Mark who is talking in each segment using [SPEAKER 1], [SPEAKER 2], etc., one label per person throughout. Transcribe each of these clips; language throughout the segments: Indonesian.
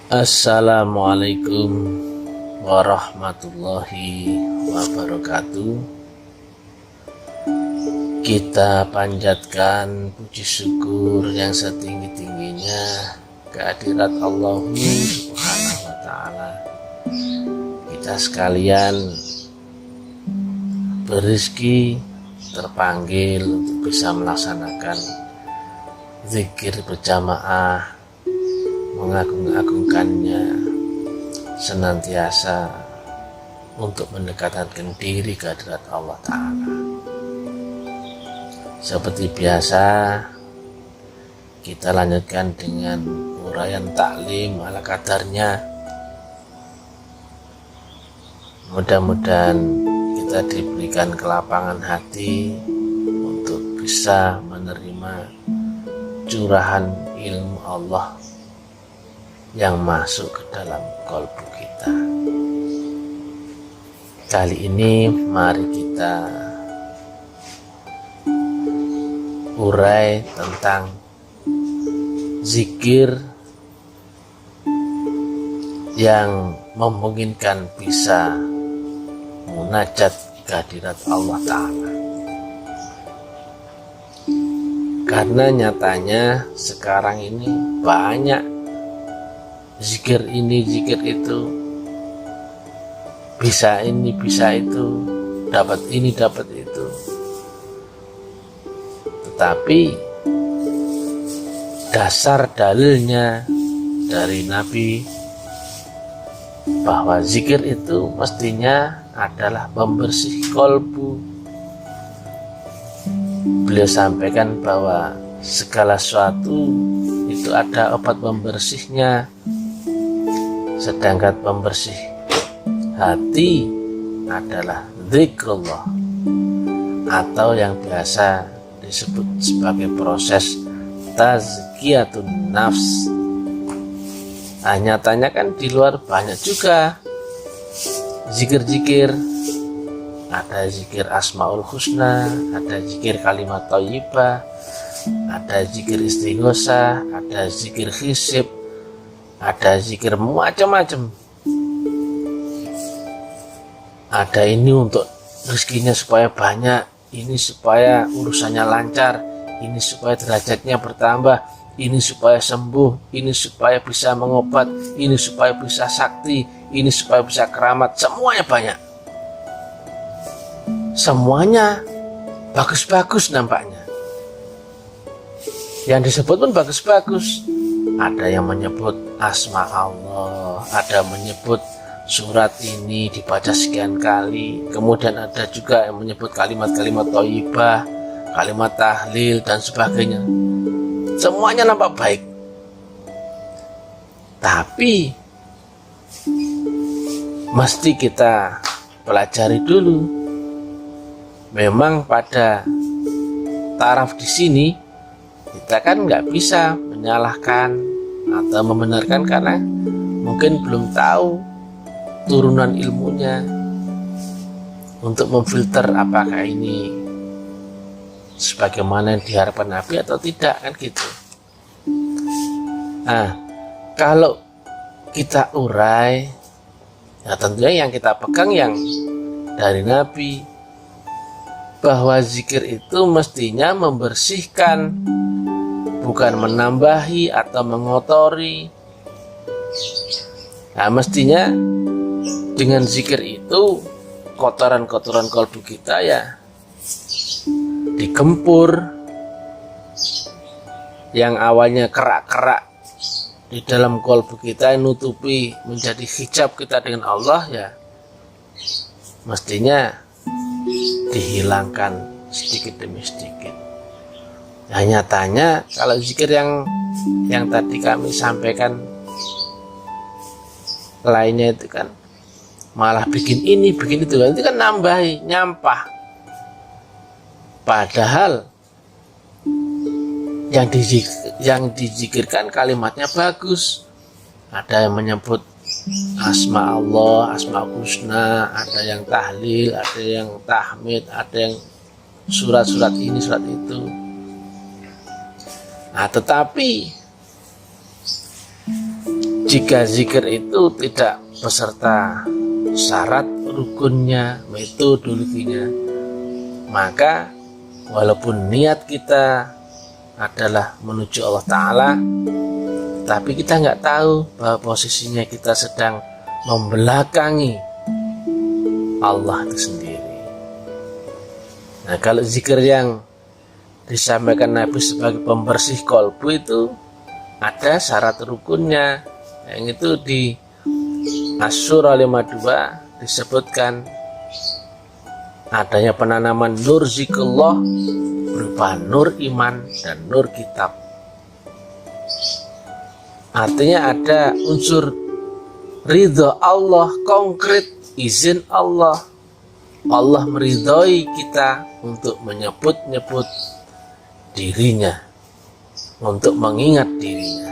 [SPEAKER 1] Assalamualaikum warahmatullahi wabarakatuh. Kita panjatkan puji syukur yang setinggi-tingginya kehadirat Allah Subhanahu wa Ta'ala. Kita sekalian berizki terpanggil untuk bisa melaksanakan zikir berjamaah, mengagung-agungkannya senantiasa untuk mendekatkan diri ke hadirat Allah Ta'ala. Seperti biasa, kita lanjutkan dengan uraian taklim ala kadarnya. Mudah-mudahan kita diberikan kelapangan hati untuk bisa menerima curahan ilmu Allah yang masuk ke dalam kalbu kita. Kali ini mari kita urai tentang zikir yang memungkinkan bisa munajat kehadirat Allah Ta'ala. Karena nyatanya sekarang ini banyak zikir ini, zikir itu, bisa ini, bisa itu, dapat ini, dapat itu. Tetapi dasar dalilnya dari Nabi bahwa zikir itu mestinya adalah pembersih kolbu. Beliau sampaikan bahwa segala sesuatu itu ada obat pembersihnya. Sedangkan pembersih hati adalah zikrullah, atau yang biasa disebut sebagai proses tazkiyatun nafs. Nyatanya kan di luar banyak juga zikir-zikir. Ada zikir asmaul husna, ada zikir kalimat thayyibah, ada zikir istighosah, ada zikir hisib, ada zikir macam-macam. Ada ini untuk rezekinya supaya banyak, ini supaya urusannya lancar, ini supaya derajatnya bertambah, ini supaya sembuh, ini supaya bisa mengobat, ini supaya bisa sakti, ini supaya bisa keramat. Semuanya banyak, semuanya bagus-bagus nampaknya. Yang disebut pun bagus-bagus. Ada yang menyebut asma Allah, ada menyebut surat ini dibaca sekian kali. Kemudian ada juga yang menyebut kalimat-kalimat thayyibah, kalimat tahlil dan sebagainya. Semuanya nampak baik. Tapi mesti kita pelajari dulu. Memang pada taraf di sini kita kan nggak bisa menyalahkan atau membenarkan karena mungkin belum tahu turunan ilmunya untuk memfilter apakah ini sebagaimana yang diharapkan Nabi atau tidak, kan gitu. Nah, kalau kita urai, ya tentunya yang kita pegang yang dari Nabi, bahwa zikir itu mestinya membersihkan, bukan menambahi atau mengotori. Nah, mestinya dengan zikir itu kotoran-kotoran kalbu kita ya digempur. Yang awalnya kerak-kerak di dalam kalbu kita yang nutupi menjadi hijab kita dengan Allah, ya mestinya dihilangkan sedikit demi sedikit. Nah, nyatanya kalau zikir yang tadi kami sampaikan lainnya itu kan malah bikin ini, bikin itu, nanti kan nambahi, nyampah. Padahal yang dizikirkan kalimatnya bagus. Ada yang menyebut asma Allah, asma husna, ada yang tahlil, ada yang tahmid, ada yang surat-surat ini, surat itu. Nah, tetapi Jika zikir itu tidak beserta syarat rukunnya, metodologinya, maka walaupun niat kita adalah menuju Allah Ta'ala, tapi kita nggak tahu bahwa posisinya kita sedang membelakangi Allah itu sendiri. Nah, kalau zikir yang disampaikan Nabi sebagai pembersih kolbu itu ada syarat rukunnya, yang itu di Asy-Syura 52 disebutkan adanya penanaman nur zikrullah berupa nur iman dan nur kitab. Artinya ada unsur ridho Allah konkret, izin Allah. Allah meridhoi kita untuk menyebut-nyebut dirinya, untuk mengingat dirinya.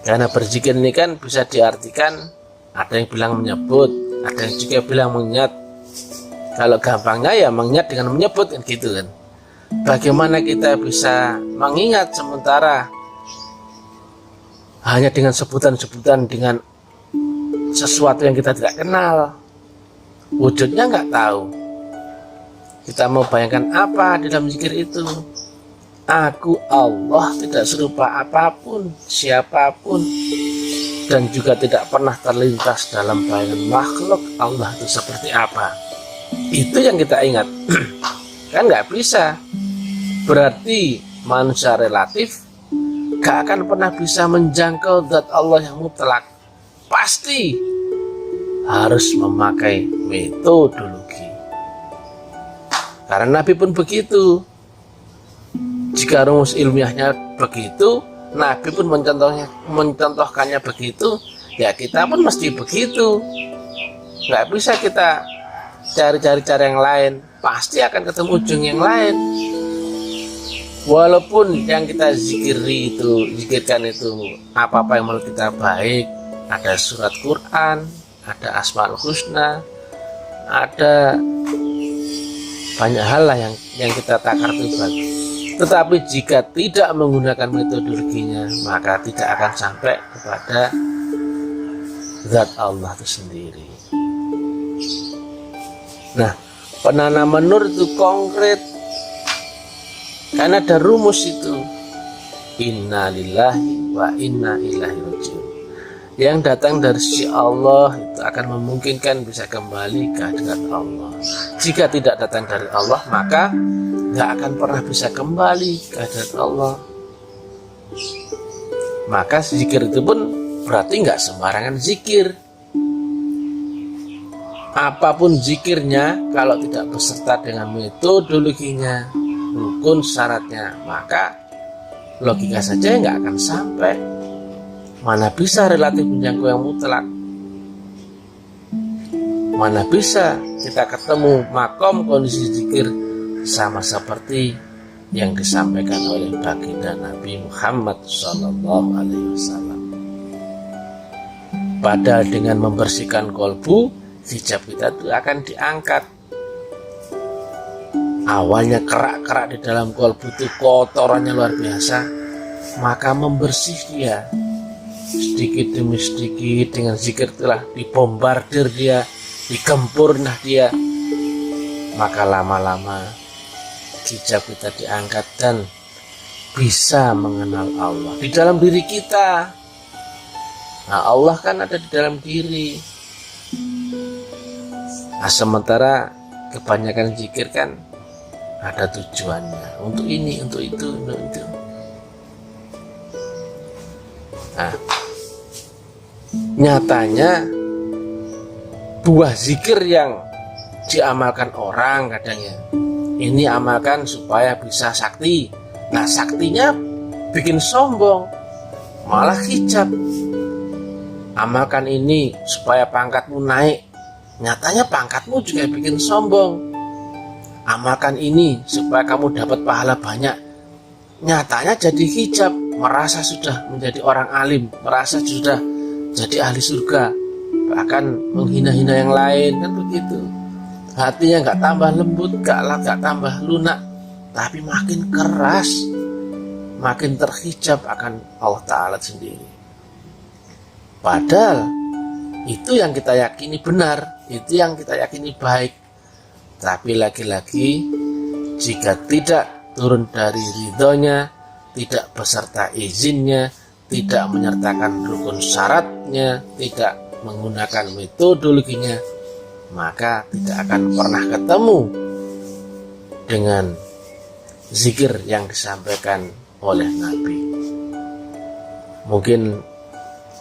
[SPEAKER 1] Karena berzikir ini kan bisa diartikan ada yang bilang menyebut, ada yang juga bilang mengingat. Kalau gampangnya ya mengingat dengan menyebut kan gitu kan. Bagaimana kita bisa mengingat sementara hanya dengan sebutan-sebutan, dengan sesuatu yang kita tidak kenal, wujudnya nggak tahu. Kita mau bayangkan apa di dalam zikir itu? Aku Allah tidak serupa apapun, siapapun, dan juga tidak pernah terlintas dalam bayangan makhluk Allah itu seperti apa. Itu yang kita ingat. Kan nggak bisa. Berarti manusia relatif gak akan pernah bisa menjangkau zat Allah yang mutlak. Pasti harus memakai metodologi. Karena Nabi pun begitu. Jika rumus ilmiahnya begitu, Nabi pun mencontohkannya begitu, ya kita pun mesti begitu. Nggak bisa kita cari-cari cara yang lain, pasti akan ketemu ujung yang lain. Walaupun yang kita zikirkan itu apa-apa yang menurut kita baik, ada surat Quran, ada Asmaul Husna, ada banyak hal lah yang kita takar itu bagus. Tetapi jika tidak menggunakan metodologinya, maka tidak akan sampai kepada zat Allah itu sendiri. Nah, penanaman nur itu konkret, karena ada rumus itu. Inna lillahi wa inna ilaihi raji'un. Yang datang dari sisi Allah itu akan memungkinkan bisa kembali ke hadirat Allah. Jika tidak datang dari Allah, maka nggak akan pernah bisa kembali ke hadirat Allah. Maka zikir itu pun berarti nggak sembarangan zikir. Apapun zikirnya, kalau tidak beserta dengan metodologinya, rukun syaratnya, maka logika saja nggak akan sampai. Mana bisa relatif menjangkau yang mutlak? Mana bisa kita ketemu makom kondisi zikir sama seperti yang disampaikan oleh baginda Nabi Muhammad SAW. Padahal dengan membersihkan kolbu, hijab kita itu akan diangkat. Awalnya kerak-kerak di dalam kolbu itu kotorannya luar biasa, maka membersih dia sedikit demi sedikit dengan zikir telah dibombardir dia, digempur dia, maka lama-lama hijab kita diangkat dan bisa mengenal Allah di dalam diri kita. Nah, Allah kan ada di dalam diri. Nah, sementara kebanyakan zikir kan ada tujuannya, untuk ini, untuk itu, untuk itu. Nah, nyatanya buah zikir yang diamalkan orang kadangnya, ini amalkan supaya bisa sakti. Nah, saktinya bikin sombong, malah hijab. Amalkan ini supaya pangkatmu naik, nyatanya pangkatmu juga bikin sombong. Amalkan ini supaya kamu dapat pahala banyak, nyatanya jadi hijab, merasa sudah menjadi orang alim, merasa sudah jadi ahli surga, bahkan menghina-hina yang lain, kan begitu. Hatinya nggak tambah lembut, nggak tambah lunak, tapi makin keras, makin terhijab akan Allah Ta'ala sendiri. Padahal itu yang kita yakini benar, itu yang kita yakini baik. Tapi lagi-lagi jika tidak turun dari ridhonya, tidak beserta izinnya, tidak menyertakan rukun syaratnya, tidak menggunakan metodologinya, maka tidak akan pernah ketemu dengan zikir yang disampaikan oleh Nabi. Mungkin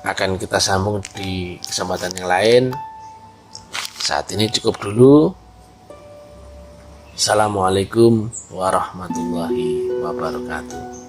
[SPEAKER 1] akan kita sambung di kesempatan yang lain. Saat ini cukup dulu. Assalamualaikum warahmatullahi wabarakatuh.